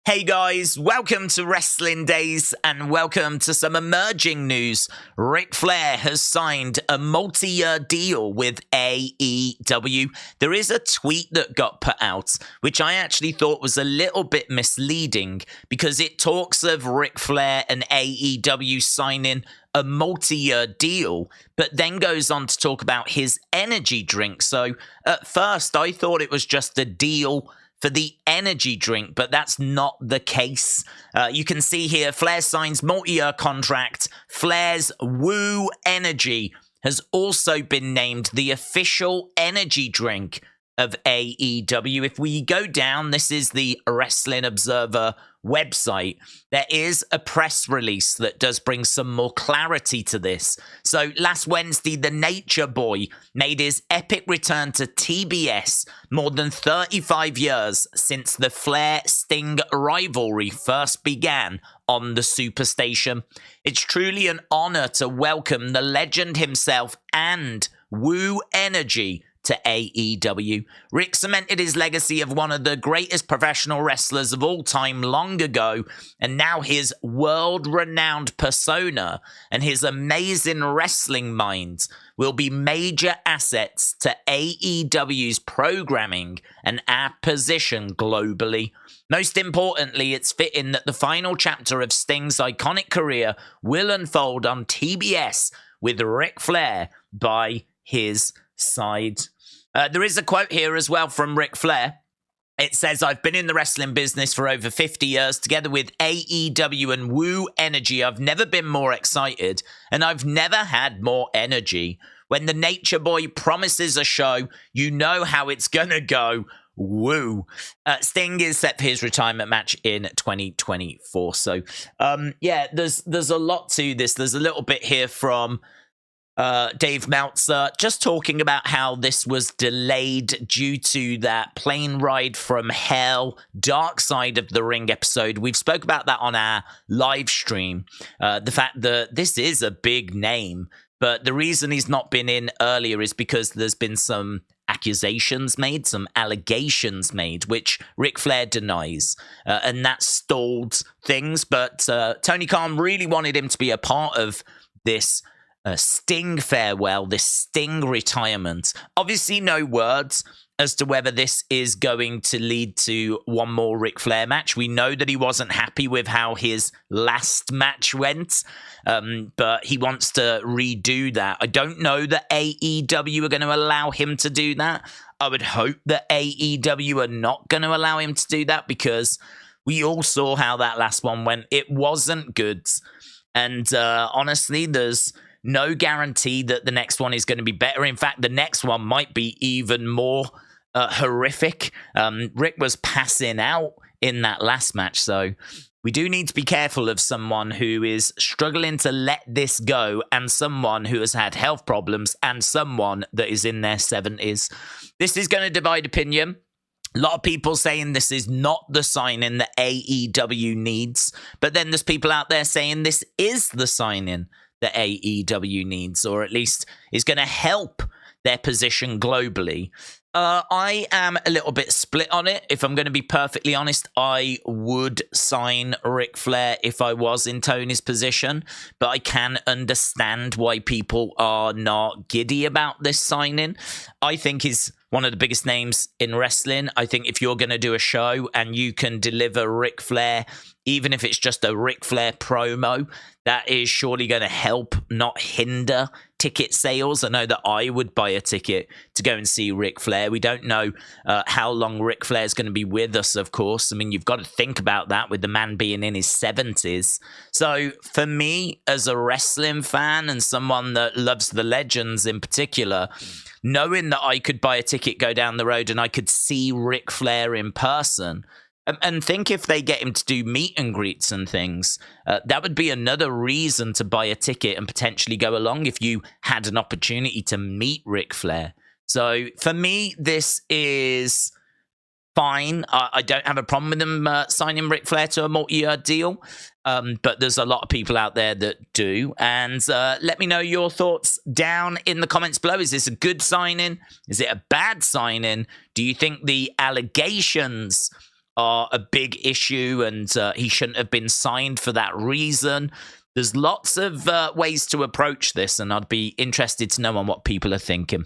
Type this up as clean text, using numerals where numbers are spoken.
Hey guys, welcome to Wrestling Daze and welcome to some emerging news. Ric Flair has signed a multi-year deal with AEW. There is a tweet that got put out, which I actually thought was a little bit misleading because it talks of Ric Flair and AEW signing a multi-year deal, but then goes on to talk about his energy drink. So at first I thought it was just a deal for the energy drink, but that's not the case. You can see here, Flair signs multi-year contract. Flair's Wooooo Energy has also been named the official energy drink of AEW. If we go down, this is the Wrestling Observer website. There is a press release that does bring some more clarity to this. So last Wednesday, the Nature Boy made his epic return to TBS more than 35 years since the Flair-Sting rivalry first began on the Superstation. It's truly an honor to welcome the legend himself and Wooooo Energy to AEW. Rick cemented his legacy of one of the greatest professional wrestlers of all time long ago, and now his world-renowned persona and his amazing wrestling mind will be major assets to AEW's programming and our position globally. Most importantly, it's fitting that the final chapter of Sting's iconic career will unfold on TBS with Ric Flair by his side. There is a quote here as well from Ric Flair. It says, "I've been in the wrestling business for over 50 years. Together with AEW and Wooooo Energy, I've never been more excited, and I've never had more energy. When the Nature Boy promises a show, you know how it's gonna go. Woo." Sting is set for his retirement match in 2024. So, yeah, there's a lot to this. There's a little bit here from Dave Meltzer, just talking about how this was delayed due to that plane ride from hell, Dark Side of the Ring episode. We've spoke about that on our live stream. The fact that this is a big name, but the reason he's not been in earlier is because there's been some accusations made, some allegations made, which Ric Flair denies, and that stalled things. But Tony Khan really wanted him to be a part of this Sting farewell, this Sting retirement. Obviously, no words as to whether this is going to lead to one more Ric Flair match. We know that he wasn't happy with how his last match went, but he wants to redo that. I don't know that AEW are going to allow him to do that. I would hope that AEW are not going to allow him to do that because we all saw how that last one went. It wasn't good. And honestly, there's no guarantee that the next one is going to be better. In fact, the next one might be even more horrific. Rick was passing out in that last match, so we do need to be careful of someone who is struggling to let this go and someone who has had health problems and someone that is in their 70s. This is going to divide opinion. A lot of people saying this is not the signing that AEW needs, but then there's people out there saying this is the signing that AEW needs, or at least is going to help their position globally. I am a little bit split on it. If I'm going to be perfectly honest, I would sign Ric Flair if I was in Tony's position, but I can understand why people are not giddy about this signing. I think he's one of the biggest names in wrestling. I think if you're going to do a show and you can deliver Ric Flair, even if it's just a Ric Flair promo, that is surely going to help, not hinder ticket sales. I know that I would buy a ticket to go and see Ric Flair. We don't know how long Ric Flair is going to be with us, of course. I mean, you've got to think about that with the man being in his 70s. So for me, as a wrestling fan and someone that loves the legends in particular, knowing that I could buy a ticket, go down the road, and I could see Ric Flair in person, and think if they get him to do meet and greets and things, that would be another reason to buy a ticket and potentially go along if you had an opportunity to meet Ric Flair. So for me, this is fine. I don't have a problem with them signing Ric Flair to a multi-year deal, but there's a lot of people out there that do. And let me know your thoughts down in the comments below. Is this a good signing? Is it a bad signing? Do you think the allegations are a big issue and he shouldn't have been signed for that reason. There's lots of ways to approach this, and I'd be interested to know on what people are thinking.